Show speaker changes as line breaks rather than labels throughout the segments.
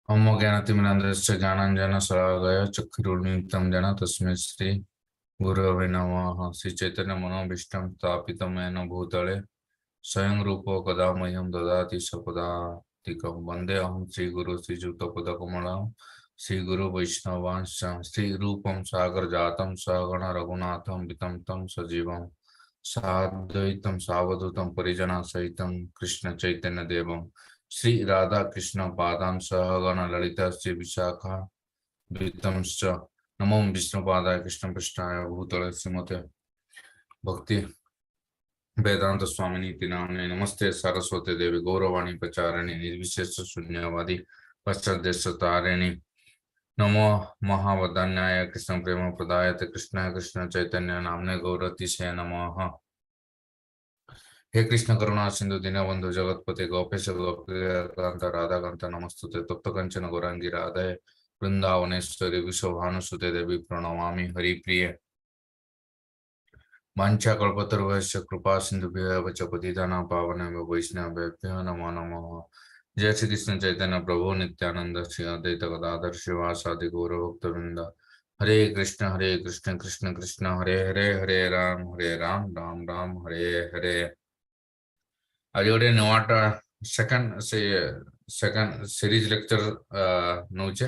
ओमो ज्ञानतिमिरान्धस्य ज्ञानाञ्जनशलाकया चक्षुरुन्मीलितं येन तस्मै श्री गुरवे नमः। श्री चैतन्य मनोभीष्टं स्थापितं येन भूतले स्वयं रूपो कदा मह्यं ददाति स्वपदान्तिकं। वन्देऽहं श्रीगुरु श्रीयुतपदकमलं श्रीगुरु वैष्णवांश्च श्रीरूपं सागरजातं सहगण रघुनाथं वितं तं सजीवं साद्वैतं सावधूतं परिजनसहितं कृष्ण चैतन्यदेवं श्री राधा कृष्ण पादां सहगण ललिता श्री विशाखा वितंश्च नमो विष्णुपादाय कृष्णपृष्ठाय भूतले श्रीमते भक्ति वेदांत स्वामिनी नाम्ने नमस्ते सरस्वती देवी गौरवाणी प्रचारिणी निर्विशेष शून्यवादी पश्चादेशतारिणी नमो महावदान्याय कृष्ण प्रेम प्रदायते कृष्ण कृष्ण चैतन्य नाम्ने गौरतिशय नमः। हे कृष्ण करुणा सिंधु दीनबंधु जगतपते गोपेश गोपीकांत राधाकांत नमस्तुते तप्त कंचन गौरांगी राधे वृंदावनेश्वरी विश्वभानुसुते देवी प्रणमामि हरिप्रिय। वाञ्छा कल्पतरुभ्यश्च कृपा सिन्धुभ्यः च पतितानां पावनेभ्यो वैष्णवेभ्यो नमो नमः। जय श्री कृष्ण चैतन्य प्रभु नित्यानंद श्री अद्वैत गदाधर शिवासादि गौरभक्तवृंद। हरे कृष्ण कृष्ण कृष्ण हरे हरे हरे राम राम राम हरे हरे। आज गोटे नुआटा सेकंड सीरीज लेक्चर नौचे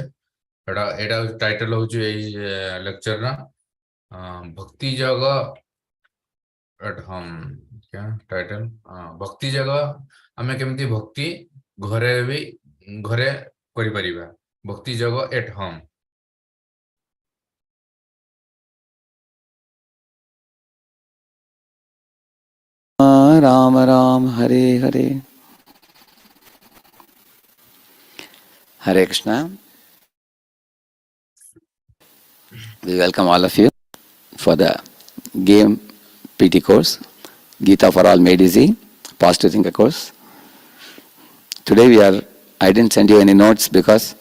एटा टाइटल होची लेक्चर ना भक्ति जगह एट होम। क्या टाइटल? भक्ति जगह आमे केमती भक्ति घरे भी घरे करि परिबा। भक्ति जगह at home.
Ram Ram Hare Hare Hare Krishna. We welcome all of you for the game PT course, Gita for All Made Easy, Positive Thinker course. Today I didn't send you any notes because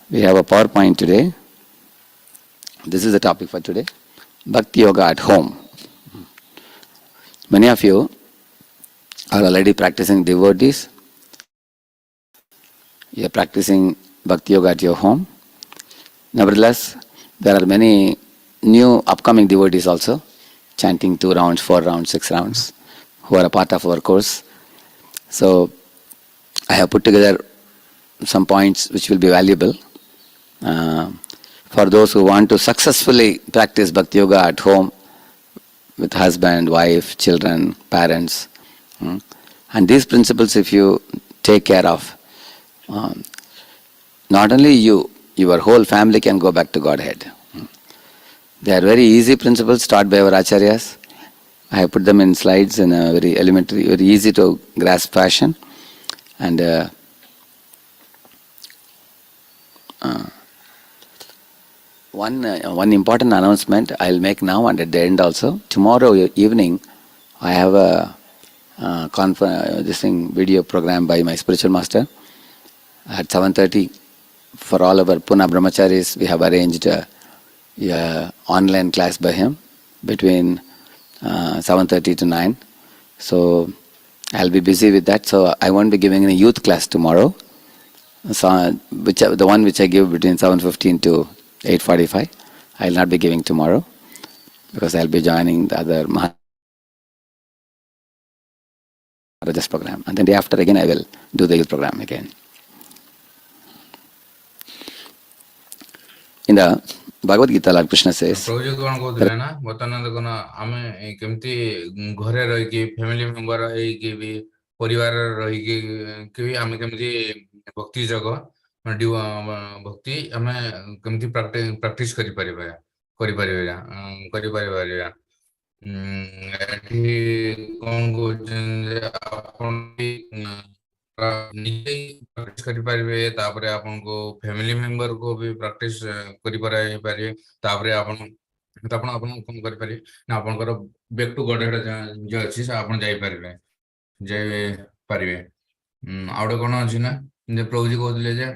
we have a PowerPoint today. This is the topic for today, Bhakti Yoga at home. Many of you are already practicing devotees. You are practicing Bhakti Yoga at your home. Nevertheless, there are many new upcoming devotees also, chanting 2 rounds, 4 rounds, 6 rounds, who are a part of our course. So, I have put together some points which will be valuable for those who want to successfully practice Bhakti Yoga at home with husband, wife, children, parents. And these principles, if you take care of, not only you, your whole family can go back to Godhead. They are very easy principles taught by our acharyas. I have put them in slides in a very elementary, very easy to grasp fashion. And one important announcement I'll make now and at the end also. Tomorrow evening, I have a video program by my spiritual master at 7:30. For all our Pune Brahmacharis, we have arranged a online class by him between 7:30 to 9. So I'll be busy with that. So I won't be giving any youth class tomorrow. So the one which I give between 7:15 to 8:45, I'll not be giving tomorrow because I'll be joining the other Maharajas program. And then day after again I will do the youth program again. In the Bhagavad Gita, Lord Krishna says,
प्रभु कौन कहते ना बर्तमान देखो आमे केमती घरे रही की फैमिली मेंबर रही की भी परिवार रही की आमे केमती भक्ति जगह भक्ति आमे केमती प्रैक्टिस करि परिबा कौन को अपन निजे प्रैक्टिस करि परिबे तापरे आपन को फैमिली मेंबर को भी प्रैक्टिस करि परिबे तापरे आपन आपण आपण कौन करि परिबे ना आपनकर बैक टू गॉड हेड जे अछि से आपन जाई परिबे आउडे कोन अछि ना जे प्रभु जी कहले जे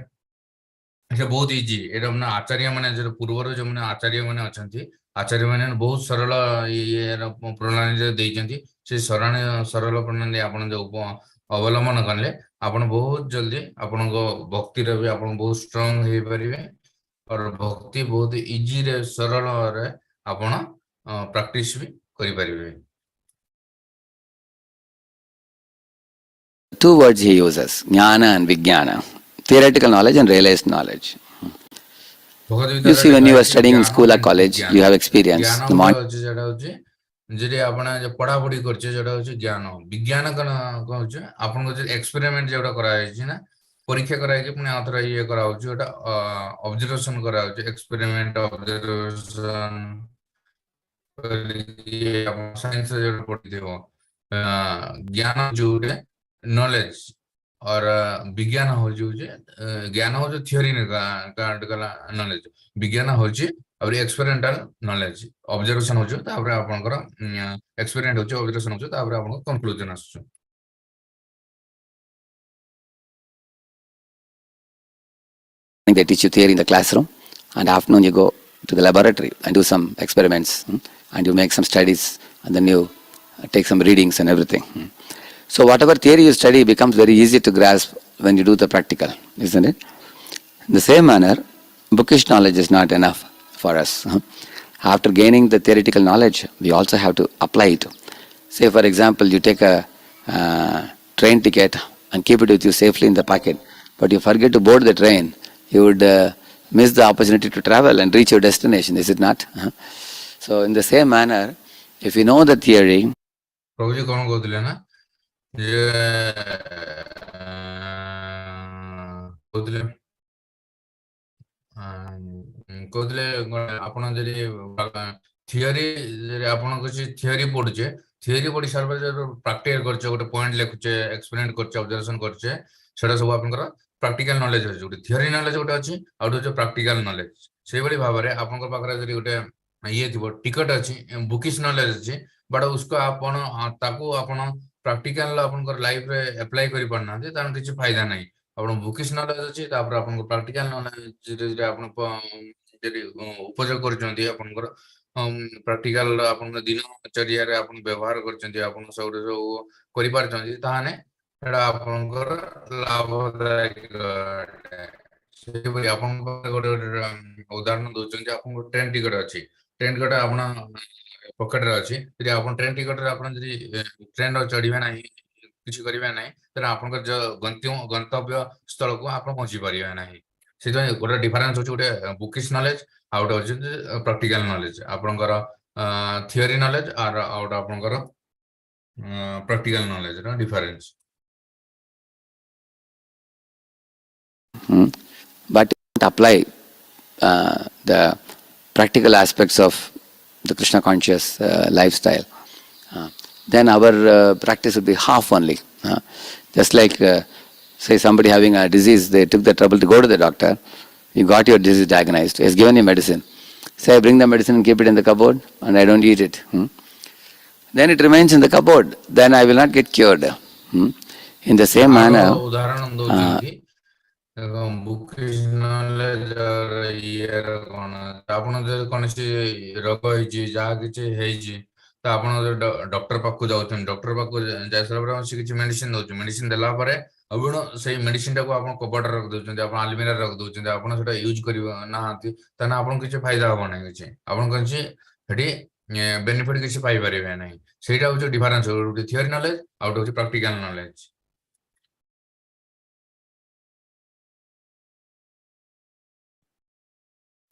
এটা बहुत इजी এটা মানে आचार्य माने जो पूर्वर जो माने आचार्य माने अछंती आचार्य माने बहुत सरल ये प्रणाली जे देइचंती से सरल प्रणाली आपण जो ଅବଲମ୍ବନ କଲେ ଆପଣ ବହୁତ ଜଲ୍ଦି ଆପଣଙ୍କ ଭକ୍ତିରେ ବି ଆପଣ ବହୁତ ଷ୍ଟ୍ରଙ୍ଗ ହେଇପାରିବେ और भक्ति बहुत इजी रे सरल रे आपण प्रैक्टिस भी करि परिबे
Two words he uses, jnana and vijnana, theoretical knowledge and realized knowledge.
Bhagavad Gita
You
रे
see, when
लिखा
you
है
are
कि
studying in
ज्ञान
school or
एंड
college,
विज्ञान
you have experience.
ज्ञान
The
गोटे
morning
अछि जेटा होछि जेडी आपण जे पढ़ा पढ़ी करछे जेटा होछि ज्ञान विज्ञान कन कहउछ आपण को जे एक्सपेरिमेंट जेटा करा है ना परीक्षा करा है कि पुनी आथरा ये करा होछि ओटा ऑब्जर्वेशन करा होछि एक्सपेरिमेंट ऑब्जर्वेशन साइंस जो पढ़िथिबो ज्ञान जोटे नॉलेज और विज्ञान हो जो ज्ञान हो जो थियोरी ने काट गला नॉलेज विज्ञान हो जे और एक्सपेरिमेंटल नॉलेज ऑब्जर्वेशन हो जो तापर आपनकर एक्सपेरिमेंट हो जो ऑब्जर्वेशन हो जो तापर आपन कंक्लूजन आसु
they teach you theory in the classroom, and afternoon you go to the laboratory and do some experiments, and you make some studies, and then you take some readings and everything. So whatever theory you study becomes very easy to grasp when you do the practical, isn't it? In the same manner, bookish knowledge is not enough for us. After gaining the theoretical knowledge, we also have to apply it. Say, for example, you take a train ticket and keep it with you safely in the pocket, but you forget to board the train, you would miss the opportunity to travel and reach your destination, is it not? So, in the same manner, if you know the theory,
प्रभु जी कोन कहथिले ना जे कहथिले कहथिले आपण जदि theory आपण किसी theory पढुचे theory पढी सार practical करछे गोटे point लिखुचे experiment करछे ऑब्जर्वेशन करछे सेटा सब आपनकर प्रैक्टिकल नॉलेज होय जोटे थियरी नॉलेज गोटे अछि आउट जो प्रैक्टिकल नॉलेज सेही बली भाबरे आपनकर पाखरे जदि गोटे ये थिबो टिकट अछि बुकिश नॉलेज अछि बट उसको आपण ताकू आपण प्रैक्टिकल आपनकर लाइफ रे अप्लाई करि पड़ना तान किछि फायदा नै आपण बुकिश नॉलेज अछि तापर आपण प्रैक्टिकल नॉलेज जे आपण जे उपयोग करछन्ती आपनकर प्रैक्टिकल आपण दिनचर्या रे आपण व्यवहार करछन्ती आपण सब करि पारछन्ती ताहाने एडा आपनकर लाभदायक से बली आपण गोटे उदाहरण दोछन्ती आपण ट्रेन टिकट अछि ट्रेन टिकट आपण पॉकेट रे अछि यदि आपण ट्रेन टिकट रे आपण जदि ट्रेन रो चढ़िबे नाही किछि करिबे नाही तर आपनकर जो गंतव्य स्थल को आपण पहुंची परिबे नाही से गोटे डिफरेंस होछि गोटे बुकिश नॉलेज आउट होछि प्रैक्टिकल नॉलेज आपनकर थियरी नॉलेज और आउट आपनकर प्रैक्टिकल नॉलेज रो difference
but apply the practical aspects of the Krishna conscious lifestyle, then our practice will be half only. Just like, say, somebody having a disease, they took the trouble to go to the doctor, you got your disease diagnosed, he has given you medicine. Say, I bring the medicine and keep it in the cupboard, and I don't eat it. Then it remains in the cupboard, then I will not get cured. In the same manner,
उदाहरण दोछन्ती bookish knowledge और ये कोन आपण जे कोनसी रोग होइची जा किछि हेइची त आपण डॉक्टर पाखु जाउछन डॉक्टर पाखु जायसरा पर से किछि मेडिसिन दोछ मेडिसिन देला परे आपण सेही मेडिसिन टाको आपण कपबोर्ड रख दोछन आपण अलमीरा रख दोछन आपण सेटा यूज करिबा नाहांती तना आपण किछि फायदा हो नै किछि आपण किछि हेडी बेनिफिट किछि पाई परिबे नै सेटा होछ डिफरेंस थियरी नॉलेज आउट होछ practical knowledge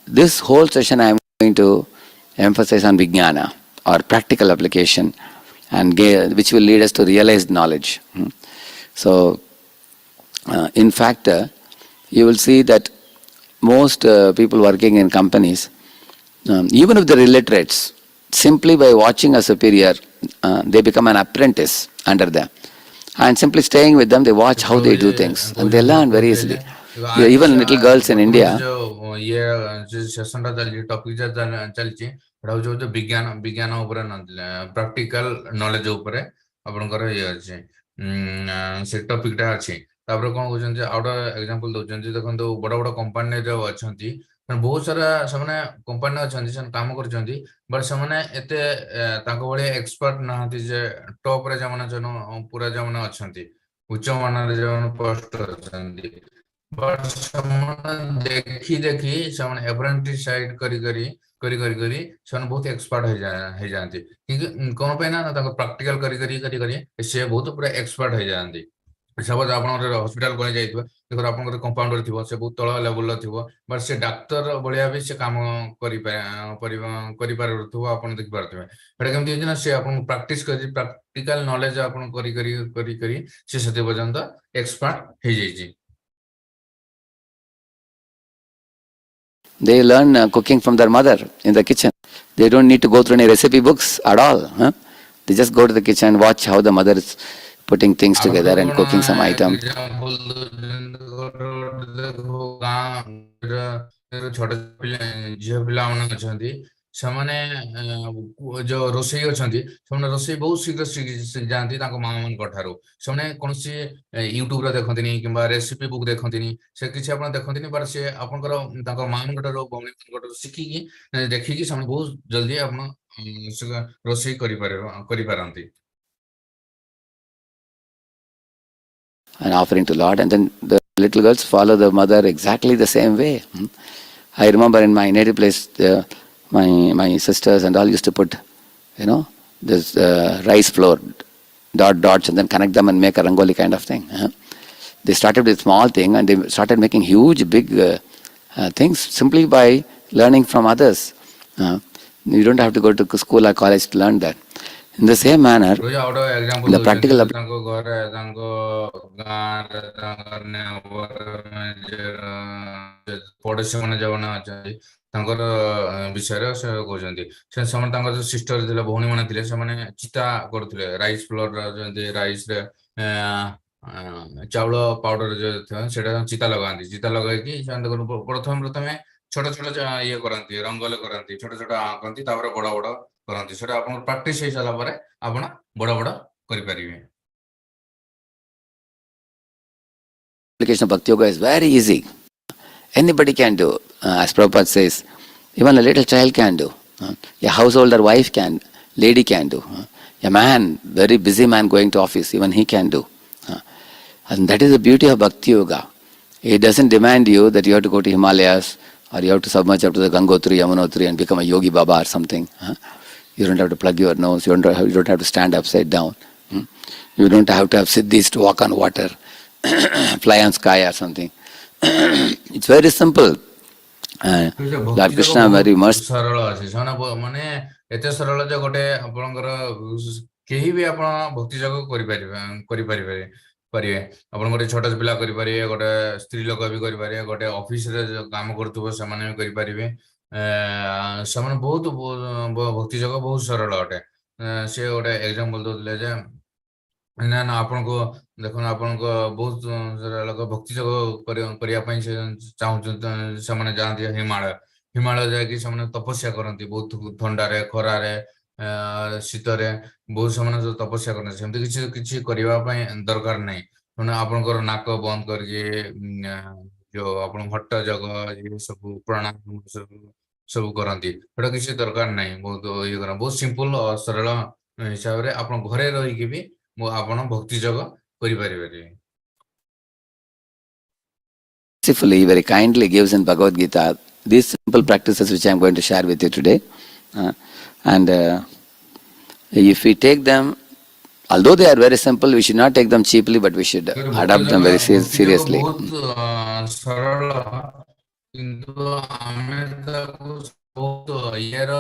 this whole session I am going to emphasize on Vijnana or practical application, and which will lead us to realized knowledge. So, in fact, you will see that most people working in companies, even if they're illiterates, simply by watching a superior, they become an apprentice under them. And simply staying with them, they watch how they do things, and they learn very easily. Even little girls in India,
ये session टा चली topic चलची एटा हो जो विज्ञान विज्ञान ऊपर practical knowledge ऊपर आपनकर ये अछि से टॉपिक टा अछि तापर कोन होचन जे आउट एग्जांपल दोचन जे देखन तो बड़ बड़ कंपनी जो अछंती बहुत सारा सने कंपनी अछंती सन काम करछंती बट सने एते ताको बळे एक्सपर्ट नहांती जे टॉप रे जमाना जनो पूरा जमाना अछंती ଉଚ୍ଚ ମାନର ଯୋଉମାନେ ପୋଷ୍ଟ ଅଛନ୍ତି, ବଟ୍ ସେମାନେ ଦେଖି ଦେଖି ସେମାନେ ଆପ୍ରେଣ୍ଟିସ୍ ସାଇଡ୍ କରି ସେମାନେ ବହୁତ ଏକ୍ସପର୍ଟ ହେଇଯାଆନ୍ତି। କିନ୍ତୁ କଣ ପାଇଁ ନା ତାଙ୍କ ପ୍ରାକ୍ଟିକାଲ କରି ସେ ବହୁତ ପୁରା ଏକ୍ସପର୍ଟ ହେଇଯାଆନ୍ତି। ସପୋଜ ଆପଣଙ୍କର ହସ୍ପିଟାଲ କରି ଯାଇଥିବ, ଦେଖ ଆପଣଙ୍କର କମ୍ପାଉଣ୍ଡର ଥିବ, ସେ ବହୁତ ତଳ ଲେବୁଲର ଥିବ, ବଟ୍ ସେ ଡାକ୍ତର ଭଳିଆ ବି ସେ କାମ କରିପାରୁଥିବ, ଆପଣ ଦେଖିପାରୁଥିବେ। ସେଟା କେମିତି ହେଇଛି ନା, ସେ ଆପଣଙ୍କୁ ପ୍ରାକ୍ଟିସ ପ୍ରାକ୍ଟିକାଲ ନଲେଜ ଆପଣ କରି ସେ ସେତେ ପର୍ଯ୍ୟନ୍ତ ଏକ୍ସପର୍ଟ ହେଇଯାଇଛି।
They learn cooking from their mother in the kitchen. They don't need to go through any recipe books at all. Huh? They just go to the kitchen, watch how the mother is putting things together and
ଆପଣ
cooking some item.
Example ଗାଁ ଛୋଟ ଝିଅ ପିଲାମାନେ ଅଛନ୍ତି, ସେମାନେ ଯୋଉ ରୋଷେଇ ଅଛନ୍ତି, ସେମାନେ ରୋଷେଇ ବହୁତ ଶୀଘ୍ର ଶିଖି ଯାଆନ୍ତି ତାଙ୍କ ମା ମାନଙ୍କ ଠାରୁ। ସେମାନେ କୌଣସି ୟୁଟ୍ୟୁବରେ ଦେଖନ୍ତିନି କିମ୍ବା ରେସିପି ବୁକ୍ ଦେଖନ୍ତିନି, ସେ କିଛି ଆପଣ ଦେଖନ୍ତିନି, ବଟ୍ ସେ ଆପଣଙ୍କର ତାଙ୍କ ମା ମାନଙ୍କ ଠାରୁ ଭଉଣୀ ମାନଙ୍କ ଠାରୁ ଶିଖିକି ଦେଖିକି ସେମାନେ ବହୁତ ଜଲ୍ଦି ଆପଣ ରୋଷେଇ କରିପାରନ୍ତି।
And offering to Lord, and then the little girls follow the mother exactly the same way. I remember in my native place, my sisters and all used to put, this rice flour, dots, and then connect them and make a rangoli kind of thing. They started with small thing and they started making huge, big things simply by learning from others. You don't have to go to school or college to learn that. In the same manner,
example
the
ଦଉଛନ୍ତି,
practical
ତାଙ୍କ ଘରେ ତାଙ୍କ ଗାଁରେ ତାଙ୍କ ପଡୋଶୀ ମାନେ ଯୋଉମାନେ ଅଛନ୍ତି, ତାଙ୍କର ବିଷୟରେ ସେ କହୁଛନ୍ତି। ସେମାନେ ତାଙ୍କର ଯୋଉ ସିଷ୍ଟର ଥିଲେ, ଭଉଣୀ ମାନେ ଥିଲେ, ସେମାନେ ଚିତା କରୁଥିଲେ ରାଇସ୍ ଫ୍ଲୋର, ଯେମିତି ରାଇସରେ ଚାଉଳ ପାଉଡର ଯୋଉ ଥାଏ ସେଟା ଚିତା ଲଗାନ୍ତି। ଚିତା ଲଗାଇକି ସେମାନେ ପ୍ରଥମେ ଛୋଟ ଛୋଟ ଇଏ କରନ୍ତି, ରଙ୍ଗୋଲି କରନ୍ତି, ଛୋଟ ଛୋଟ ଆଙ୍କନ୍ତି, ତାପରେ ବଡ ବଡ କରନ୍ତି। ସେଟା ଆପଣଙ୍କ ପ୍ରାକ୍ଟିସ ହେଇସାରିଲା ପରେ ଆପଣ ବଡ ବଡ କରିପାରିବେ।
application of Bhakti Yoga is very easy. Anybody can do. As Prabhupada says, even a little child can do. A householder wife can, lady can do. A man, very busy man going to office, even he can do. And that is the beauty of Bhakti Yoga. It doesn't demand you that you have to go to Himalayas or you have to submerge up to the Gangotri, Yamunotri and become a Yogi Baba or something. You don't have to plug your nose, you don't have to stand upside down. You don't have to have siddhis to walk on water, fly on sky or something. It's very simple. Lord
ଭକ୍ତି ଯାକ
Krishna very
ବହୁତ
merciful.
ସରଳ ଅଛି, ସେମାନେ ମାନେ ଏତେ ସରଳ ଯେ ଗୋଟେ ଆପଣଙ୍କର କେହି ବି ଆପଣ ଭକ୍ତି ଯାକ କରିପାରିବେ। ଆପଣ ଗୋଟେ ଛୋଟ ପିଲା କରିପାରିବେ, ଗୋଟେ ସ୍ତ୍ରୀ ଲୋକ ବି କରିପାରିବେ, ଗୋଟେ ଅଫିସରେ କାମ କରୁଥିବ ସେମାନେ ବି କରିପାରିବେ। ସେମାନେ ବହୁତ ଭକ୍ତି ଯାକ ବହୁତ ସରଳ ଅଟେ। ସେ ଗୋଟେ ଏକ୍ସାମ୍ପଲ ଦଉଥିଲେ ଯେ ନା ନା ଆପଣଙ୍କୁ ଦେଖନ୍ତୁ, ଆପଣଙ୍କ ବହୁତ ଲୋକ ଭକ୍ତି ଯୋଗ କରିବା ପାଇଁ ସେ ଚାହୁଁଛନ୍ତି, ସେମାନେ ଯାଆନ୍ତି ହିମାଳୟ ଯାଇକି ସେମାନେ ତପସ୍ୟା କରନ୍ତି, ବହୁତ ଥଣ୍ଡାରେ, ଖରାରେ, ଶୀତରେ ବହୁତ ସେମାନେ ତପସ୍ୟା କରନ୍ତି। ସେମିତି କିଛି କିଛି କରିବା ପାଇଁ ଦରକାର ନାହିଁ। ମାନେ ଆପଣଙ୍କର ନାକ ବନ୍ଦ କରିକି ଯୋଉ ଆପଣ ହଟ୍ଟ ଯୋଗ ସବୁ ପ୍ରାଣାୟାମ ସବୁ କରନ୍ତି, ସେଟା କିଛି ଦରକାର ନାହିଁ। ବହୁତ ବହୁତ ସିମ୍ପଲ ସରଳ ହିସାବରେ ଆପଣ ଘରେ ରହିକି ବି ଆପଣ ଭକ୍ତି ଯୋଗ କରିପାରିବେ।
Mercifully, very kindly gives in Bhagavad Gita these simple practices which I am going to share with you today. And if we take them, although they are very simple, we should not take them cheaply, but we should adopt them very
ଭକ୍ତି ଯୋଗ
seriously.
ବହୁତ ସରଳ, କିନ୍ତୁ ଆମେ ତାକୁ ବହୁତ ଇଏର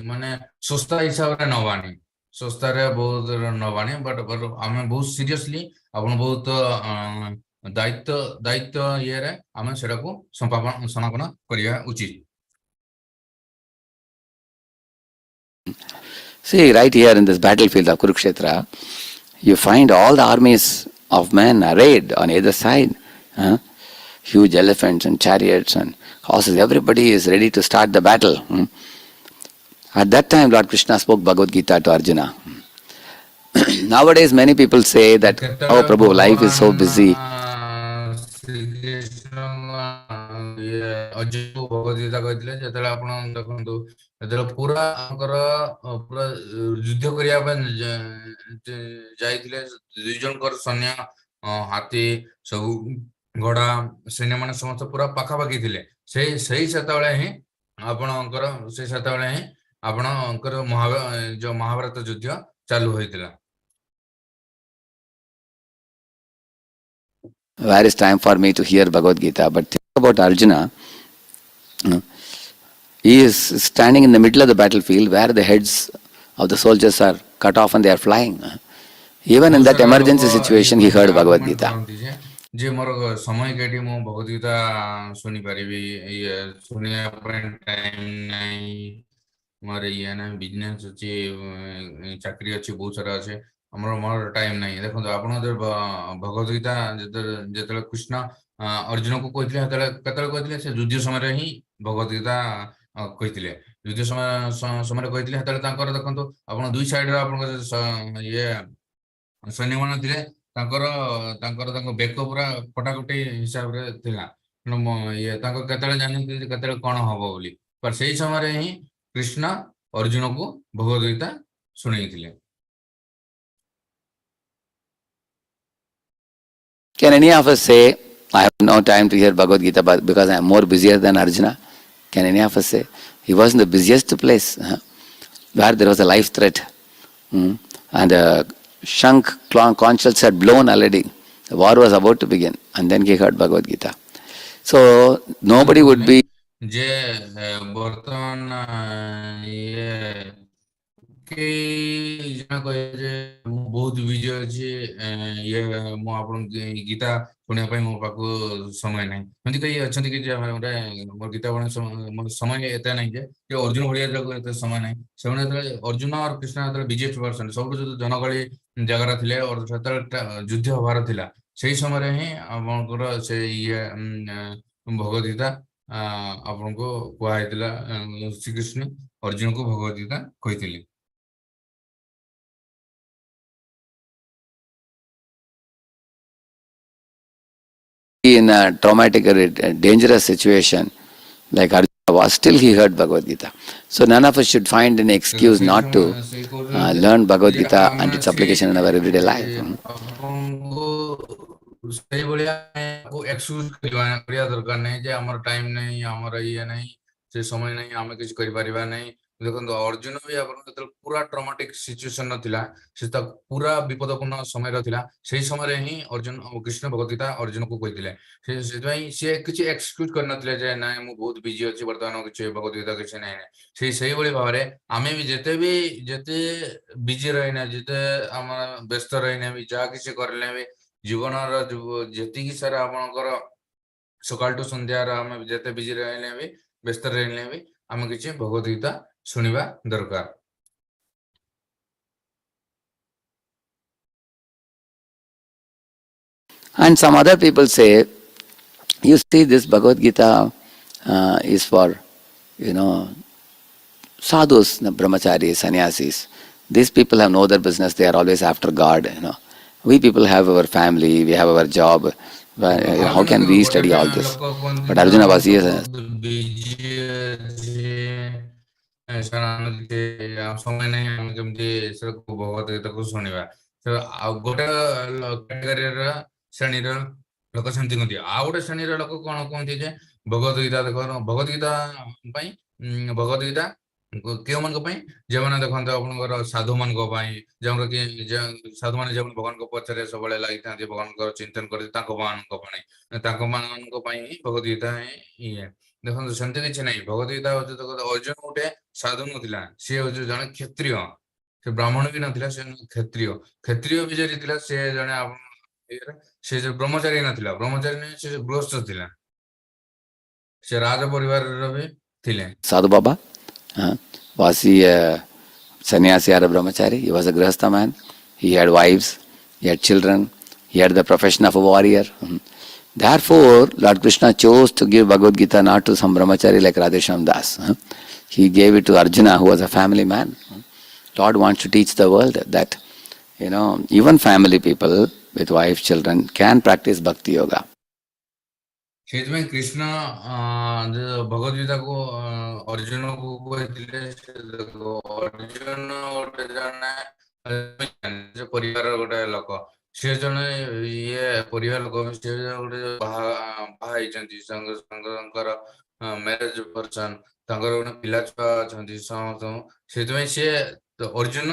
ମାନେ ଶସ୍ତା ହିସାବରେ ନବାନି, ଶସ୍ତାରେ ବହୁତ ନବାନି, ବଟ୍ ଆମେ ବହୁତ ସିରିୟସଲି ଆପଣ ବହୁତ ଦାୟିତ୍ୱ ଇଏରେ ଆମେ ସେଟାକୁ ସମାପନ କରିବା ଉଚିତ।
See, right here in this battlefield of Kurukshetra, you find all the armies of men arrayed on either side. Huge elephants and chariots and horses, everybody is ready to start the battle. At that time, Lord Krishna spoke Bhagavad Gita to Arjuna. Nowadays, many people say that, oh Prabhu, life is so busy.
ଭଗବତ ଗୀତା କହିଥିଲେ, ଯେତେବେଳେ ଆପଣ ଦେଖନ୍ତୁ, ଯେତେବେଳେ ପୁରା ଯୁଦ୍ଧ କରିବା ପାଇଁ ଯାଇଥିଲେ, ଦୁଇ ଜଣଙ୍କର ସୈନ୍ୟ ହାତୀ ସବୁ ଘୋଡା ସୈନ୍ୟ ମାନେ ସମସ୍ତେ ପୁରା ପାଖାପାଖି ଥିଲେ। ସେଇ ସେତେବେଳେ ହିଁ ଆପଣଙ୍କର ସେତେବେଳେ ହିଁ ଆପଣଙ୍କର ଯୋଉ ମହାଭାରତ ଯୁଦ୍ଧ ଚାଲୁ ହୋଇଥିଲା।
Where is time for me to hear Bhagavad Gita? But think about Arjuna. He is standing in the middle of the battlefield where the heads of the soldiers are cut off and they are flying. Even in
ବହୁତ
that
ସାରା ଲୋକ
emergency
ଏଇ
situation, he
ପଏଣ୍ଟରେ
heard Bhagavad
argument
Gita.
କରନ୍ତି ଯେ ମୋର ସମୟ କେଠି ମୁଁ ଭଗବତ ଗୀତା ଶୁଣିପାରିବି, ଇଏ ଶୁଣିବା ପାଇଁ ଟାଇମ ନାହିଁ, ମୋର ଇଏ ନାହିଁ, ବିଜନେସ ଅଛି, ଚାକିରି ଅଛି, ବହୁତ ସାରା ଅଛି, ମୋର ଟାଇମ ନାହିଁ। ଦେଖନ୍ତୁ ଆପଣ ଭଗବତ ଗୀତା ଯେତେବେଳେ କୃଷ୍ଣ ଅର୍ଜୁନକୁ କହିଥିଲେ, କେତେବେଳେ କହିଥିଲେ? ସେ ଯୁଦ୍ଧ ସମୟରେ ହିଁ ଭଗବତ ଗୀତା କହିଥିଲେ। ଯୁଦ୍ଧ ସମୟରେ କହିଥିଲେ। ସେତେବେଳେ ତାଙ୍କର ଦେଖନ୍ତୁ ଆପଣ ଦୁଇ ସାଇଡର ଆପଣଙ୍କ ଇଏ ସୈନ୍ୟମାନେ ଥିଲେ, ତାଙ୍କ ବେକ ପୁରା କଟାକଟି ହିସାବରେ ଥିଲା। ଇଏ ତାଙ୍କ କେତେବେଳେ ଜାଣିନଥିଲେ ଯେ କେତେବେଳେ କଣ ହବ ବୋଲି। ସେଇ ସମୟରେ ହିଁ କୃଷ୍ଣ ଅର୍ଜୁନକୁ ଭଗବତ Gita ଶୁଣେଇଥିଲେ।
Can any of us say, I have no time to hear Bhagavad Gita because I am more busier than Arjuna? Can any of us say? He was in the busiest place where there was a life threat. And the Shank conch shells had blown already. The war was about to begin. And then he heard Bhagavad Gita. So nobody would be.
ଯେ ବର୍ତ୍ତମାନ ଇଏ କେହି ଜଣେ କହିବେ ଯେ ମୁଁ ବହୁତ busy ଅଛି, ଇଏ ମୁଁ ଆପଣଙ୍କୁ ଗୀତା ଶୁଣିବା ପାଇଁ ମୋ ପାଖକୁ ସମୟ ନାହିଁ। ଏମିତି କେହି ଅଛନ୍ତି କି ଯେ ମୋର ଗୀତା ମୋର ସମୟ ଏତେ ନାହିଁ ଯେ ଅର୍ଜୁନ ଭଳିଆ ଏତେ ସମୟ ନାହିଁ। ସେମାନେ ଯେତେବେଳେ ଅର୍ଜୁନ ଆଉ କୃଷ୍ଣ ଯେତେବେଳେ ବିଜିଏଷ୍ଟ ପର୍ସନ ସବୁଠୁ ଜନଗହଳି ଜାଗାରେ ଥିଲେ, ସେତେବେଳେ ଯୁଦ୍ଧ ହବାର ଥିଲା, ସେଇ ସମୟରେ ହିଁ ଆପଣଙ୍କର ସେ ଇଏ ଭଗବତ ଗୀତା ଆପଣଙ୍କୁ କୁହାଯାଇଥିଲା। ଶ୍ରୀକୃଷ୍ଣ ଅର୍ଜୁନକୁ ଭଗବତ ଗୀତା କହିଥିଲେ।
In a traumatic or dangerous situation like Arjuna was, still he heard Bhagavad Gita. So none of us should find an excuse not to learn Bhagavad Gita and its application in our everyday life.
ସେଇଭଳିଆ excuse କରିବା ଦରକାର ନାହିଁ ଯେ ଆମର time ନାହିଁ, ଆମର ଇଏ ନାହିଁ, ସେ ସମୟ ନାହିଁ, ଆମେ କିଛି କରିପାରିବା ନାହିଁ। ଦେଖନ୍ତୁ ଅର୍ଜୁନ ବି ଆପଣଙ୍କ ଯେତେବେଳେ ପୁରା ଟ୍ରମାଟିକ ସିଚୁଏସନ ଥିଲା, ସେ ପୁରା ବିପଦପୂର୍ଣ୍ଣ ସମୟର ଥିଲା, ସେଇ ସମୟରେ ହିଁ କୃଷ୍ଣ ଭଗବତ ଗୀତା ଅର୍ଜୁନକୁ କହିଥିଲେ। ସେଥିପାଇଁ ସିଏ କିଛି ଏକ୍ସକ୍ୟୁଜ କରିନଥିଲେ ଯେ ନାଇଁ ମୁଁ ବହୁତ ବିଜି ଅଛି ବର୍ତ୍ତମାନ, କିଛି ଭଗବତ ଗୀତା କିଛି ନାହିଁ। ସେଇଭଳି ଭାବରେ ଆମେ ବି ଯେତେ ବିଜି ରହିନା, ଯେତେ ଆମର ବ୍ୟସ୍ତ ରହିନା ବି, ଯାହା କିଛି କରିଲେ ବି ଜୀବନର ଯେତିକି ସାରା ଆପଣଙ୍କର ସକାଳଠୁ ସନ୍ଧ୍ୟାର ଆମେ ଯେତେ ବିଜି ରହିଲେ ବି, ବ୍ୟସ୍ତ ରହିଲେ ବି, ଆମେ କିଛି ଭଗବତ ଗୀତା ଶୁଣିବା ଦରକାର।
And some other people say, you see, this Bhagavad Gita is for, sadhus, brahmacharis, sannyasis. These people have no other business. They are always after God. We people have our family, we have our job. How can we study all this? But Arjuna was here.
ସମୟ ନାହିଁ, ଆମେ କେମିତି ଭଗବତ ଗୀତାକୁ ଶୁଣିବା। ଆଉ ଗୋଟେ ଶ୍ରେଣୀର ଲୋକ ସେମିତି କୁହନ୍ତି। ଆଉ ଗୋଟେ ଶ୍ରେଣୀର ଲୋକ କଣ କୁହନ୍ତି ଯେ ଭଗବତ ଗୀତା ଭଗବତ ଗୀତା ପାଇଁ ଭଗବତ ଗୀତା କେଉଁମାନଙ୍କ ପାଇଁ? ଯେଉଁମାନେ ଦେଖନ୍ତୁ ଆପଣଙ୍କର ସାଧୁମାନଙ୍କ ପାଇଁ, ସାଧୁମାନେ ଯେଉଁମାନେ ଭଗବାନଙ୍କ ପଛରେ ସବୁବେଳେ ଲାଗିଥାନ୍ତି, ଭଗବାନଙ୍କର ଚିନ୍ତନ କରି ତାଙ୍କ ମାନଙ୍କ ପାଇଁ ହିଁ ଭଗବତ ଗୀତା ଇଏ। ଦେଖନ୍ତୁ ସେମିତି କିଛି ନାହିଁ। ଭଗବତ ଗୀତା ହଉଛି ଅର୍ଜୁନ ଗୋଟେ ସାଧୁ ନଥିଲା, ସିଏ ହଉଛି ଜଣେ କ୍ଷତ୍ରିୟ। ସେ ବ୍ରାହ୍ମଣ ବି ନଥିଲା, ସେ କ୍ଷତ୍ରିୟ ବି ଯଦି ଥିଲା, ସେ ଜଣେ ସେ ବ୍ରହ୍ମଚାରୀ ନଥିଲା, ବ୍ରହ୍ମଚାରୀ ନୁହେଁ, ସେ ଗୃହସ୍ଥ ଥିଲା, ସେ ରାଜ ପରିବାରର ବି ଥିଲେ।
Sadhu Baba, was he a sannyasi or a brahmachari? He was a grihastha man. He had wives, he had children, he had the profession of a warrior. Therefore, Lord Krishna chose to give Bhagavad Gita not to some brahmachari like Radhesham Das. He gave it to Arjuna, who was a family man. Lord wants to teach the world that, even family people with wife, children can practice bhakti yoga.
ସେଥିପାଇଁ କୃଷ୍ଣ ଭଗବତ ଗୀତାକୁ ଅର୍ଜୁନକୁ କହିଥିଲେ। ଅର୍ଜୁନ ଗୋଟେ ଜଣେ ପରିବାରର ଗୋଟେ ଲୋକ, ସେ ଜଣେ ଇଏ ପରିବାର ଲୋକ ସେ ଗୋଟେ ବାହା ବାହା ହେଇଛନ୍ତି ତାଙ୍କର ମ୍ୟାରେଜ ପର୍ସନ ତାଙ୍କର ଗୋଟେ ପିଲା ଛୁଆ ଅଛନ୍ତି ସମସ୍ତଙ୍କୁ ସେଥିପାଇଁ ସିଏ ଅର୍ଜୁନ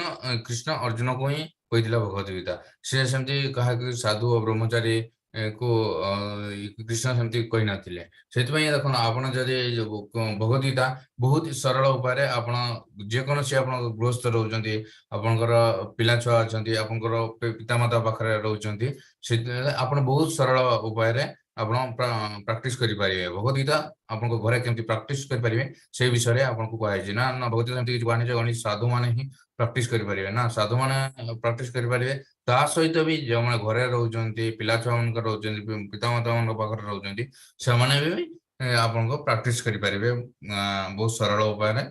କୃଷ୍ଣ ଅର୍ଜୁନକୁ ହିଁ କହିଥିଲା ଭଗବତ ଗୀତା ସେ ସେମିତି କାହାକୁ ସାଧୁ ଓ ବ୍ରହ୍ମଚାରୀ କୁ କୃଷ୍ଣ ସେମିତି କହିନଥିଲେ ସେଥିପାଇଁ ଦେଖନ୍ତୁ ଆପଣ ଯଦି ଏଇ ଯୋଉ ଭଗବତ ଗୀତା ବହୁତ ସରଳ ଉପାୟରେ ଆପଣ ଯେକୌଣସି ଆପଣ ଗୃହସ୍ଥ ରହୁଛନ୍ତି ଆପଣଙ୍କର ପିଲା ଛୁଆ ଅଛନ୍ତି ଆପଣଙ୍କର ପିତାମାତା ପାଖରେ ରହୁଛନ୍ତି ସେଥିପାଇଁ ଆପଣ ବହୁତ ସରଳ ଉପାୟରେ ଆପଣ ପ୍ରାକ୍ଟିସ କରିପାରିବେ ଭଗବତ ଗୀତା ଆପଣଙ୍କ ଘରେ କେମିତି ପ୍ରାକ୍ଟିସ କରିପାରିବେ ସେଇ ବିଷୟରେ ଆପଣଙ୍କୁ କୁହାଯାଇଛି ନା ନା ଭଗବତ ଗୀତା ସେମିତି କିଛି କୁହାଯାଇଛି ଗଣି ସାଧୁ ମାନେ ହିଁ ପ୍ରାକ୍ଟିସ କରିପାରିବେ ନା ସାଧୁ ମାନେ ପ୍ରାକ୍ଟିସ କରିପାରିବେ ତା ସହିତ ବି ଯେଉଁମାନେ ଘରେ ରହୁଛନ୍ତି ପିଲା ଛୁଆ ମାନଙ୍କର ରହୁଛନ୍ତି ପିତାମାତା ମାନଙ୍କ ପାଖରେ ରହୁଛନ୍ତି ସେମାନେ ବି ଆପଣଙ୍କ ପ୍ରାକ୍ଟିସ କରିପାରିବେ ବହୁତ ସରଳ ଉପାୟରେ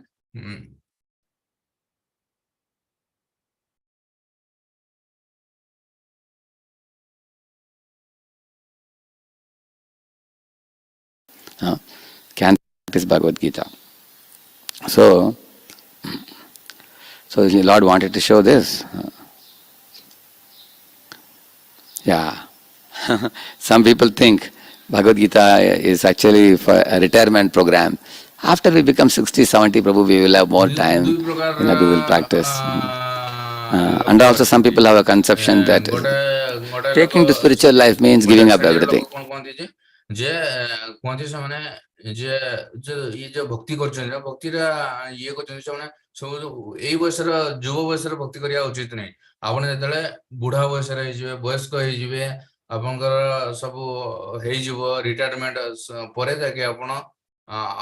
can practice Bhagavad Gita. So, so the Lord wanted to show this. Yeah. Some people think Bhagavad Gita is actually for a retirement program. After we become 60, 70, Prabhu, we will have more time. We will practice. And also some people have a conception that taking to spiritual life means giving up everything.
ଯେ କୁହନ୍ତି ସେମାନେ ଯେ ଇଏ ଯୋଉ ଭକ୍ତି କରୁଛନ୍ତି ନା ଭକ୍ତିଟା ଇଏ କରୁଛନ୍ତି ସେମାନେ ସବୁ ଏଇ ବୟସର ଯୁବ ବୟସରେ ଭକ୍ତି କରିବା ଉଚିତ ନାହିଁ ଆପଣ ଯେତେବେଳେ ବୁଢା ବୟସରେ ହେଇଯିବେ ବୟସ୍କ ହେଇଯିବେ ଆପଣଙ୍କର ସବୁ ହେଇଯିବ ରିଟାୟାରମେଣ୍ଟ ପରେ ଯାଇକି ଆପଣ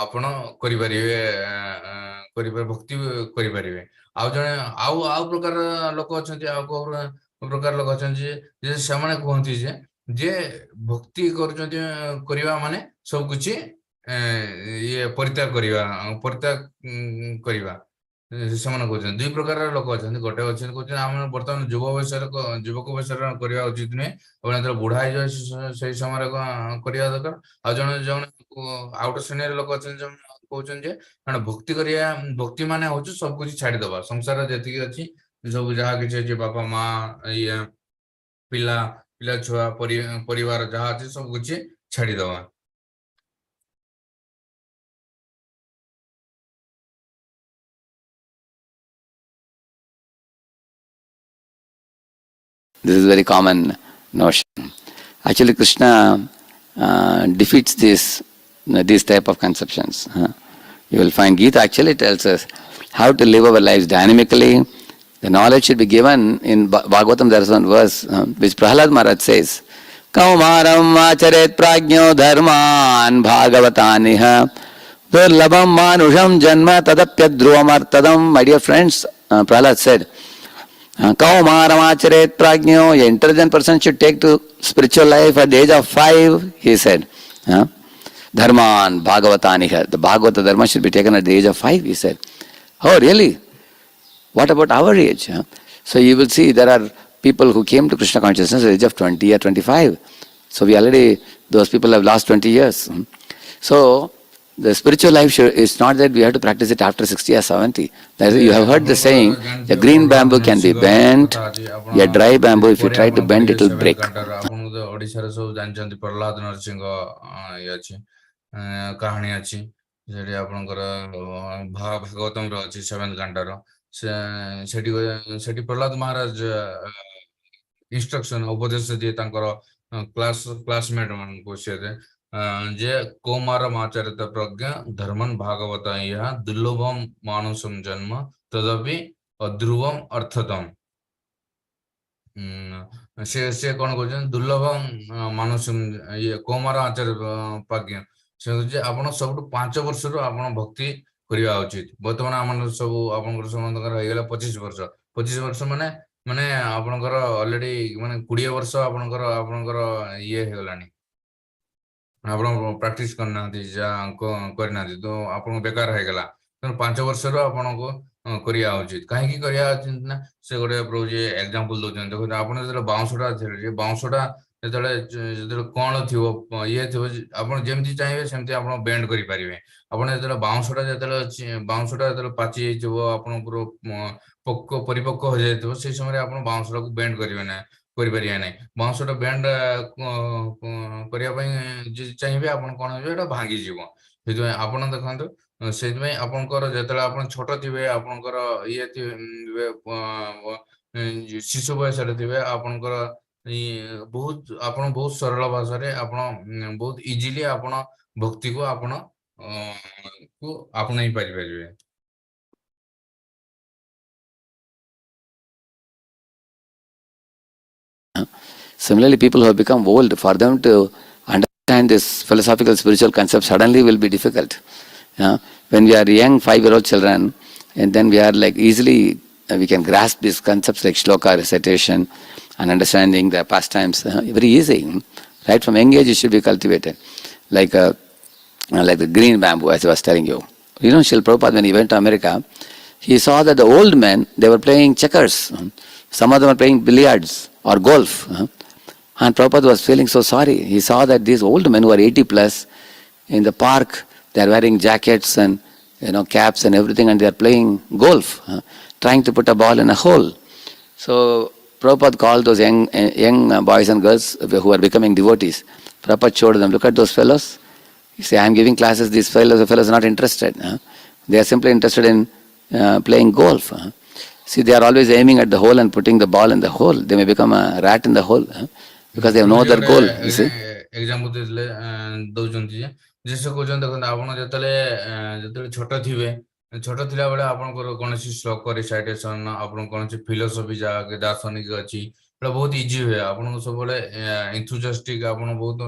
ଆପଣ କରିପାରିବେ ଭକ୍ତି କରିପାରିବେ ଆଉ ଜଣେ ଆଉ ପ୍ରକାର ଲୋକ ଅଛନ୍ତି ଆଉ କୋଉ ପ୍ରକାର ଲୋକ ଅଛନ୍ତି ଯେ ସେମାନେ କୁହନ୍ତି ଯେ ଭକ୍ତି କରୁଛନ୍ତି କରିବା ମାନେ ସବୁ କିଛି ଇଏ ପରିତ୍ୟାଗ କରିବା ସେମାନେ କହୁଛନ୍ତି ଦୁଇ ପ୍ରକାରର ଲୋକ ଅଛନ୍ତି ଗୋଟେ ଅଛନ୍ତି କହୁଛନ୍ତି ଆମେ ବର୍ତ୍ତମାନ ଯୁବକ ବୟସରେ କରିବା ଉଚିତ ନୁହେଁ ଏବଂ ଯେତେବେଳେ ବୁଢା ହେଇଯିବ ସେଇ ସମୟରେ କରିବା ଦରକାର ଆଉ ଜଣେ ଆଉ ଗୋଟେ ଶ୍ରେଣୀର ଲୋକ ଅଛନ୍ତି ଯୋଉମାନେ କହୁଛନ୍ତି ଯେ କାରଣ ଭକ୍ତି ମାନେ ହଉଛି ସବୁ କିଛି ଛାଡିଦବା ସଂସାରରେ ଯେତିକି ଅଛି ସବୁ ଯାହା କିଛି ଅଛି ବାପା ମା ଇଏ ପିଲା ଛୁଆ ପରିବାର ଯାହା ଅଛି ସବୁ କିଛି ଛାଡିଦବା
This is very common notion. Actually, Krishna defeats these type of conceptions. You will find Gita actually tells us how to live our lives dynamically. The knowledge should be given in Bhagavatam. There is one verse which Prahlad Maharaj says, Kaumaram acharet prajno dharman bhagavataniha durlabham manusham janma tadapyadruvamartadam. My dear friends, Prahlad said, Kaumaramachare prajno, an intelligent person should take to spiritual life at the age of 5, he said. Dharman, Bhagavataniha. The Bhagavata Dharma should be taken at the age of 5, he said. Oh, really? What about our age? So you will see there are people who came to Krishna consciousness at the age of 20 or 25. So those people have lost 20 years. So the spiritual life is not that we have to practice it after 60 or 70. You have heard the saying, a green bamboo can be bent, a dry bamboo, if you try to bend, it will break.
କାହାଣୀ ଅଛି ସେଠି ଆପଣଙ୍କର ଭାଗବତମର ଅଛି 7th କାଣ୍ଡର ସେଠି ପ୍ରହ୍ଲାଦ ମହାରାଜ instruction ଉପଦେଶ ଦିଏ ତାଙ୍କର classmate ମାନଙ୍କୁ ଯେ କୌମାରମାଚରିତ ପ୍ରଜ୍ଞା ଧର୍ମନ୍ ଭାଗବତ ଏହା ଦୁର୍ଲଭମ୍ ମାନୁଷମ୍ ଜନ୍ମ ତଦପି ଅଧ୍ରୁବମ୍ ଅର୍ଥତମ୍ ସେ କଣ କହୁଛନ୍ତି ଦୁର୍ଲଭମ୍ ମାନୁଷମ୍ ଇଏ କୌମାର ଆଚାର୍ଯ୍ୟ ପ୍ରଜ୍ଞା ସେ ହଉଛି ଆପଣ ସବୁଠୁ 5 ବର୍ଷରୁ ଆପଣ ଭକ୍ତି କରିବା ଉଚିତ ବର୍ତ୍ତମାନ ଆମର ସବୁ ଆପଣଙ୍କର ସମସ୍ତଙ୍କର ହେଇଗଲା 25 ବର୍ଷ ମାନେ ମାନେ ଆପଣଙ୍କର ଅଲରେଡି ମାନେ 20 ବର୍ଷ ଆପଣଙ୍କର ଇଏ ହେଇଗଲାଣି ଆପଣ ପ୍ରାକ୍ଟିସ କରିନାହାନ୍ତି କରିନାହାନ୍ତି ତ ଆପଣଙ୍କୁ ବେକାର ହେଇଗଲା ତେଣୁ 5 ବର୍ଷରୁ ଆପଣଙ୍କୁ କରିବା ଉଚିତ କାହିଁକି କରିବା ଉଚିତ ନା ସେ ଗୋଟେ ଏକ୍ସାମ୍ପଲ ଦଉଛନ୍ତି ଦେଖନ୍ତୁ ଆପଣ ଯେତେବେଳେ ବାଉଁଶଟା ଯେତେବେଳେ କଣ ଥିବ ଇଏ ଥିବ ଆପଣ ଯେମିତି ଚାହିଁବେ ସେମିତି ଆପଣ ବେଣ୍ଡ କରିପାରିବେ ଆପଣ ଯେତେବେଳେ ବାଉଁଶଟା ପାଚି ଯାଇଥିବ ଆପଣଙ୍କର ପରିପକ୍କ ହେଇଯାଇଥିବ ସେଇ ସମୟରେ ଆପଣ ବାଉଁଶଟାକୁ ବେଣ୍ଡ କରିବେ ନା କରିପାରିବେ ନାହିଁ। ବାଉଁଶଟା ବେଣ୍ଡ କରିବା ପାଇଁ ଚାହିଁବେ ଆପଣ କଣ ହେବେ, ଏଇଟା ଭାଙ୍ଗିଯିବ। ସେଥିପାଇଁ ଆପଣ ଦେଖନ୍ତୁ, ସେଇଥିପାଇଁ ଆପଣଙ୍କର ଯେତେବେଳେ ଆପଣ ଛୋଟ ଥିବେ, ଆପଣଙ୍କର ଇଏ ଥିବେ, ଶିଶୁ ବୟସରେ ଥିବେ, ଆପଣଙ୍କର ଆପଣ ବହୁତ ସରଳ ଭାଷାରେ ଆପଣ ବହୁତ ଇଜିଲି ଆପଣ ଭକ୍ତିକୁ ଆପଣ କୁ ଆପଣେଇ ପାରିବେ।
Similarly, people who have become old, for them to understand this philosophical spiritual concept suddenly will be difficult. When we are young 5-year-old children, and then we are like easily we can grasp these concepts like shloka recitation and understanding the pastimes very easy. Right from young age, it should be cultivated, like like the green bamboo, as I was telling you. You know, Srila Prabhupada, when he went to America, he saw that the old men, they were playing checkers. Some of them were playing billiards or golf. And Prabhupada was feeling so sorry. He saw that these old men who are 80 plus in the park, they are wearing jackets and caps and everything, and they are playing golf, trying to put a ball in a hole. So Prabhupada called those young boys and girls who are becoming devotees. Prabhupada showed them, look at those fellows. You say, I am giving classes, these fellows are not interested. They are simply interested in playing golf. See, they are always aiming at the hole and putting the ball in the hole. They may become a rat in the hole because they have no other goal, you see.
Example ଦେଇଥିଲେ ଦଉଛନ୍ତି ଯେ ସେ କହୁଛନ୍ତି, ଦେଖନ୍ତୁ ଆପଣ ଯେତେବେଳେ ଛୋଟ ଥିଲା ବେଳେ ଆପଣଙ୍କର କୌଣସି ଶ୍ଲୋକ ରିସାଇଟେସନ, ଆପଣଙ୍କ କୌଣସି ଫିଲୋସଫି ଯାହା ଦାର୍ଶନିକ ଅଛି, ଏଟା ବହୁତ ଇଜି ହୁଏ। ଆପଣଙ୍କୁ ସବୁବେଳେ ଇନ୍ଥୁଜିଆଷ୍ଟିକ, ଆପଣ ବହୁତ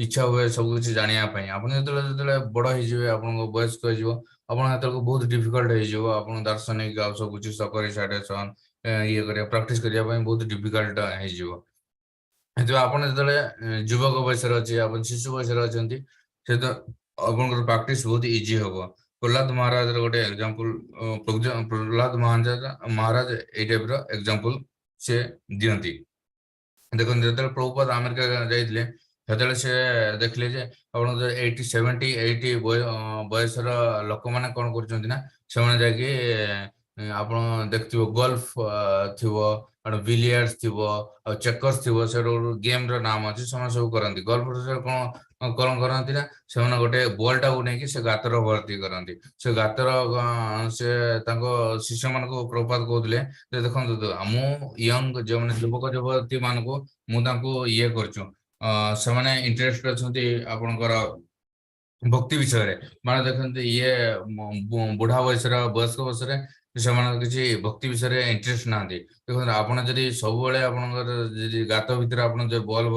ଇଚ୍ଛା ହୁଏ ସବୁ କିଛି ଜାଣିବା ପାଇଁ। ଆପଣ ଯେତେବେଳେ ବଡ ହେଇଯିବେ, ଆପଣଙ୍କ ବୟସ୍କ ହେଇଯିବ, ଆପଣ ସେତେବେଳକୁ ବହୁତ ଡିଫିକଲ୍ଟ ହେଇଯିବ। ଆପଣ ଦାର୍ଶନିକ ଆଉ ସବୁ କିଛି ଶ୍ଲୋକ ରିସାଇଟେସନ ଇଏ କରିବା, ପ୍ରାକ୍ଟିସ କରିବା ପାଇଁ ବହୁତ ଡିଫିକଲ୍ଟ ହେଇଯିବ। ସେଥିପାଇଁ ଆପଣ ଯେତେବେଳେ ଯୁବକ ବୟସରେ ଅଛି, ଆପଣ ଶିଶୁ ବୟସରେ ଅଛନ୍ତି, ସେ ତ ଆପଣଙ୍କର ପ୍ରାକ୍ଟିସ ବହୁତ ଇଜି ହବ। ପ୍ରହ୍ଲାଦ ମହାରାଜର ଗୋଟେ ଏକ୍ସାମ୍ପଲ, ପ୍ରହ୍ଲାଦ ମହାରାଜ ଏଇ ଟାଇପର ଏକ୍ସାମ୍ପଲ ସେ ଦିଅନ୍ତି। ଦେଖନ୍ତୁ, ଯେତେବେଳେ ପ୍ରଭୁପାଦ ଆମେରିକା ଯାଇଥିଲେ, ସେତେବେଳେ ସେ ଦେଖିଲେ ଯେ ଆପଣଙ୍କ 70-80 ବୟସର ଲୋକମାନେ କଣ କରୁଛନ୍ତି ନା, ସେମାନେ ଯାଇକି ଆପଣ ଦେଖିଥିବ ଗଲ୍ଫ ଥିବ, ବିଲିଆର୍ଡସ ଥିବ, ଆଉ ଚେକର୍ସ ଥିବ, ସେଟା ଗୋଟେ ଗେମ ର ନାମ ଅଛି, ସେମାନେ ସବୁ କରନ୍ତି। ଗଲ୍ଫ କଣ କରନ୍ତି ନା, ସେମାନେ ଗୋଟେ ବଲ୍ ଟାକୁ ନେଇକି ସେ ଗାତର ଭର୍ତ୍ତି କରନ୍ତି। ସେ ଗାତର ସେ ତାଙ୍କ ଶିଷ୍ୟ ମାନଙ୍କୁ ପ୍ରଭୁପାଦ କହୁଥିଲେ ଯେ, ଦେଖନ୍ତୁ ମୁଁ ୟଙ୍ଗ ଯୋଉମାନେ ଯୁବକ ଯୁବତୀ ମାନଙ୍କୁ ମୁଁ ତାଙ୍କୁ ଇଏ କରୁଛୁ, ସେମାନେ ଇଣ୍ଟରେଷ୍ଟ ଅଛନ୍ତି ଆପଣଙ୍କର ଭକ୍ତି ବିଷୟରେ। ମାନେ ଦେଖନ୍ତୁ, ବୁଢା ବୟସ୍କ ବୟସରେ ସେମାନଙ୍କ କିଛି ଭକ୍ତି ବିଷୟରେ ଇଣ୍ଟରେଷ୍ଟ ନାହାନ୍ତି। ଦେଖନ୍ତୁ, ଆପଣ ଯଦି ସବୁବେଳେ ଆପଣଙ୍କର ଯଦି ଗାତ ଭିତରେ ଆପଣ ଯଦି ବଲ୍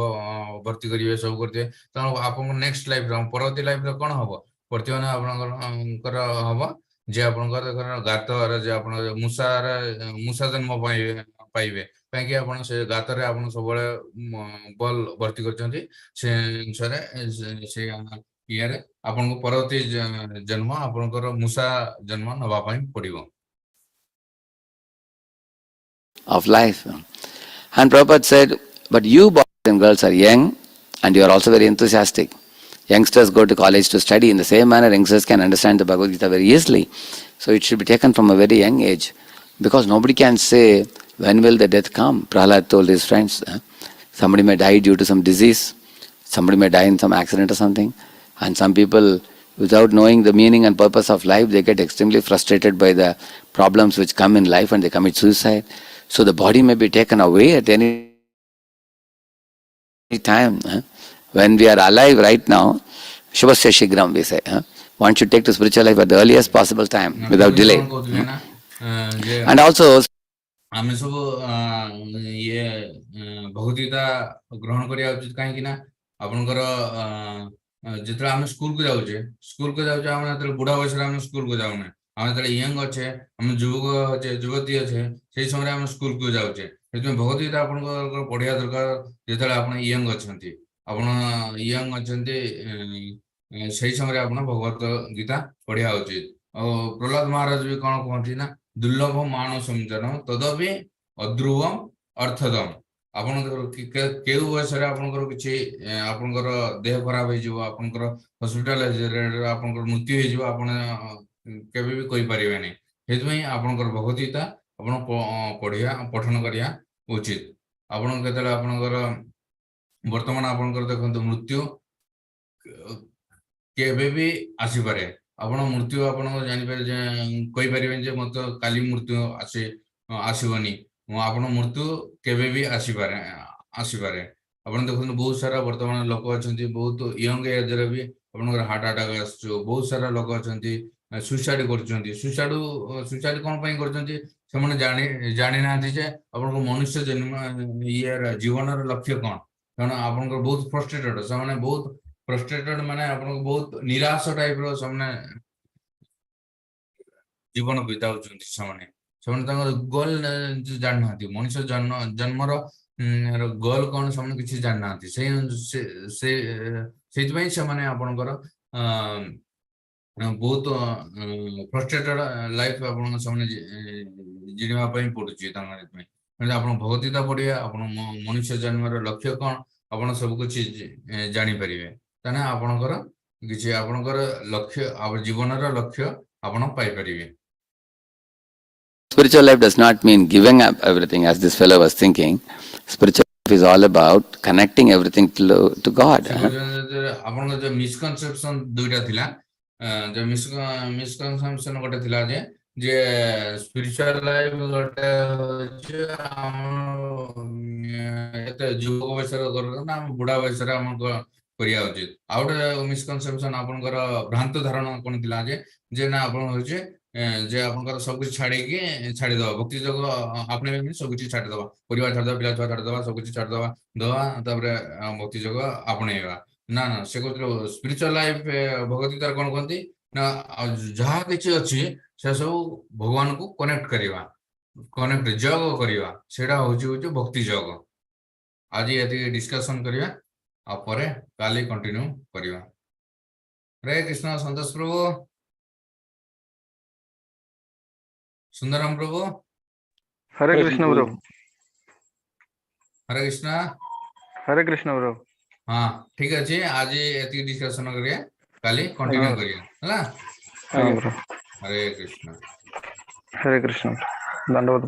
ଭର୍ତ୍ତି କରିବେ, ସବୁ କରିଥିବେ, ତେଣୁ ଆପଣଙ୍କ ନେକ୍ସଟ ଲାଇଫରେ, ପରବର୍ତ୍ତୀ ଲାଇଫରେ କଣ ହବ? ବର୍ତ୍ତମାନ ଆପଣଙ୍କର ହବ ଯେ ଆପଣଙ୍କର ଗାତରେ ଯେ ଆପଣ ମୂଷା ଜନ୍ମ ପାଇବେ, କାହିଁକି? ଆପଣ ସେ ଗାତରେ ଆପଣ ସବୁବେଳେ ବଲ୍ ଭର୍ତ୍ତି କରିଛନ୍ତି। ସେ ଅନୁସାରେ ସେ ଇଏରେ ଆପଣଙ୍କୁ ପରବର୍ତ୍ତୀ ଜନ୍ମ ଆପଣଙ୍କର ମୂଷା ଜନ୍ମ ନବା ପାଇଁ ପଡିବ।
Of life. And Prabhupada said, but you boys and girls are young and you are also very enthusiastic. Youngsters go to college to study. In the same manner, youngsters can understand the Bhagavad Gita very easily. So it should be taken from a very young age. Because nobody can say, when will the death come? Prahlad told his friends. Somebody may die due to some disease. Somebody may die in some accident or something. And some people, without knowing the meaning and purpose of life, they get extremely frustrated by the problems which come in life and they commit suicide. So the body may be taken away at any time. When we are alive right now, Shubhasya Shigram, we say. One should take to spiritual life at the earliest possible time, without delay. And also,
ଆମେ ସବୁ ଇଏ ଭଗବଦ୍ଗୀତା ଗ୍ରହଣ କରିବା ଉଚିତ। କାହିଁକି ନା ଆପଣଙ୍କର ଯେତେବେଳେ ଆମେ ସ୍କୁଲକୁ ଯାଉଛେ, ଆମେ ଯେତେବେଳେ ବୁଢା ବୟସରେ ଆମେ ସ୍କୁଲକୁ ଯାଉନେ। ଆମେ ଯେତେବେଳେ ୟଙ୍ଗ ଅଛେ, ଆମେ ଯୁବକ ଅଛେ, ଯୁବତୀ ଅଛେ, ସେଇ ସମୟରେ ଆମେ ସ୍କୁଲକୁ ଯାଉଛେ। ସେଥିପାଇଁ ଭଗବଦ୍ଗୀତା ଆପଣଙ୍କର ପଢିବା ଦରକାର ଯେତେବେଳେ ଆପଣ ୟଙ୍ଗ ଅଛନ୍ତି। ଆପଣ ୟଙ୍ଗ ଅଛନ୍ତି, ସେଇ ସମୟରେ ଆପଣ ଭଗବତ ଗୀତା ପଢିବା ଉଚିତ। ଆଉ ପ୍ରହ୍ଲାଦ ମହାରାଜ ବି କଣ କୁହନ୍ତି ନା, ଦୁର୍ଲଭ ମାନସଞ୍ଚନ ତଦପି ଅଧ୍ରୁବମ ଅର୍ଥଦମ। ଆପଣଙ୍କର କେଉଁ ବୟସରେ ଆପଣଙ୍କର କିଛି ଆପଣଙ୍କର ଦେହ ଖରାପ ହେଇଯିବ, ଆପଣଙ୍କର ହସ୍ପିଟାଲ ଆପଣଙ୍କର ମୃତ୍ୟୁ ହେଇଯିବ, ଆପଣ କେବେ ବି କହିପାରିବେନି। ସେଥିପାଇଁ ଆପଣଙ୍କର ଭଗବଦ୍ଗୀତା ଆପଣ ପଠନ କରିବା ଉଚିତ। ଆପଣ କେତେବେଳେ ଆପଣଙ୍କର ବର୍ତ୍ତମାନ ଆପଣଙ୍କର ଦେଖନ୍ତୁ ମୃତ୍ୟୁ କେବେ ବି ଆସିପାରେ। ଆପଣ ମୃତ୍ୟୁ ଆପଣଙ୍କ ଜାଣିପାରେ ଯେ କହିପାରିବେନି ଯେ ମତେ କାଲି ମୃତ୍ୟୁ ଆସିବନି। ଆପଣ ମୃତ୍ୟୁ କେବେ ବି ଆସିପାରେ। ଆପଣ ଦେଖନ୍ତୁ ବହୁତ ସାରା ବର୍ତ୍ତମାନ ଲୋକ ଅଛନ୍ତି ବହୁତ ୟଙ୍ଗ ଏଜରେ ବି ଆପଣଙ୍କର ହାର୍ଟ ଆଟାକ ଆସୁଛୁ। ବହୁତ ସାରା ଲୋକ ଅଛନ୍ତି ସୁଇସାଇଡ କରୁଛନ୍ତି। ସୁଇସାଇଡ କଣ ପାଇଁ କରୁଛନ୍ତି? ସେମାନେ ଜାଣିନାହାନ୍ତି ଯେ ଆପଣଙ୍କ ମନୁଷ୍ୟ ଜୀବନର ଲକ୍ଷ୍ୟ କଣ। କାରଣ ଆପଣଙ୍କର ବହୁତ ଫ୍ରଷ୍ଟ୍ରେଟେଡ, ସେମାନେ ବହୁତ ଫ୍ରଷ୍ଟ୍ରେଟେଡ ମାନେ ଆପଣଙ୍କୁ ବହୁତ ନିରାଶ ଟାଇପର ସେମାନେ ଜୀବନ ବିତାଉଛନ୍ତି। ସେମାନେ ତାଙ୍କର ଗୋଲ ଜାଣିନାହାନ୍ତି। ମଣିଷ ଜନ୍ମର ଗୋଲ କଣ ସେମାନେ କିଛି ଜାଣିନାହାନ୍ତି। ସେଇଥିପାଇଁ ସେମାନେ ଆପଣଙ୍କର ବହୁତ ଫ୍ରଷ୍ଟ୍ରେଟେଡ ଲାଇଫ ଆପଣଙ୍କ ସେମାନେ ଜିଣିବା ପାଇଁ ପଡୁଛି ତାଙ୍କର ଏଥିପାଇଁ। କିନ୍ତୁ ଆପଣ ଭଗବଦ୍ଗୀତା ପଢିବେ, ଆପଣ ମନୁଷ୍ୟ ଜନ୍ମର ଲକ୍ଷ୍ୟ କଣ ଆପଣ ସବୁ କିଛି ଜାଣିପାରିବେ। ତାହେଲେ ଆପଣଙ୍କର ଲକ୍ଷ୍ୟ ଜୀବନର ଲକ୍ଷ୍ୟ ଆପଣ ପାଇପାରିବେ।
Spiritual life does not mean giving up everything, as this fellow was thinking. Spiritual life is all about connecting everything to God.
ସେ କହୁଛନ୍ତି ଆପଣଙ୍କ ଯୋଉ ମିସକନସେପସନ ଦୁଇଟା ଥିଲା, ଯୋଉ ମିସକନସେପସନ ଗୋଟେ ଥିଲା ଯେ ସ୍ପିରିଚୁଆଲ ଲାଇଫ ଗୋଟେ ହଉଛି ଏତେ ଯୁବକ ବୟସରେ ନା ଆମ ବୁଢା ବୟସରେ ଆମକୁ କରିବା ଉଚିତ। ଆଉ ଗୋଟେ ମିସକନସେପସନ ଆପଣଙ୍କର ଭ୍ରାନ୍ତ ଧାରଣା କଣ ଥିଲା ଯେ ନା ଆପଣ ହଉଛି ଯେ ଆପଣଙ୍କର ସବୁ କିଛି ଛାଡିଦବା ଭକ୍ତି ଯୋଗ ଆପଣେଇବେ, ସବୁ କିଛି ଛାଡିଦବା, ପରିବାର ଛାଡିଦବା, ପିଲା ଛୁଆ ଛାଡିଦବା, ସବୁ କିଛି ଛାଡିଦବା ତାପରେ ଭକ୍ତି ଯୋଗ ଆପଣେଇବା। ନା ସେ କହୁଥିଲେ ସ୍ପିରିଚୁଆଲ ଲାଇଫ ଭଗବଦ୍ଗୀତାରେ କଣ କହନ୍ତି ନା ଯାହା କିଛି ଅଛି ସେ ସବୁ ଭଗବାନଙ୍କୁ ଯୋଗ କରିବା, ସେଇଟା ହଉଛି ଭକ୍ତି ଯୋଗ। ଆଜି ଏତିକି ଡିସ୍କସନ କରିବା, ଆଉ ପରେ କାଲି କଣ୍ଟିନ୍ୟୁ କରିବା। ହରେ କୃଷ୍ଣ ସନ୍ତୋଷ ପ୍ରଭୁ, ସୁନ୍ଦରମ ପ୍ରଭୁ,
हरे कृष्ण ब्रो।
ହରେ କୃଷ୍ଣ।
हरे कृष्ण ब्रो।
ହଁ ଠିକ ଅଛି, ଆଜି ଏତିକି ଡିସ୍କସନ କରିବା, କାଲି କଣ୍ଟିନ୍ୟୁ
हाँ
କରିବା ହେଲା।
हाँ ब्रो।
ହରେ କୃଷ୍ଣ।
हरे कृष्ण। दंडवत।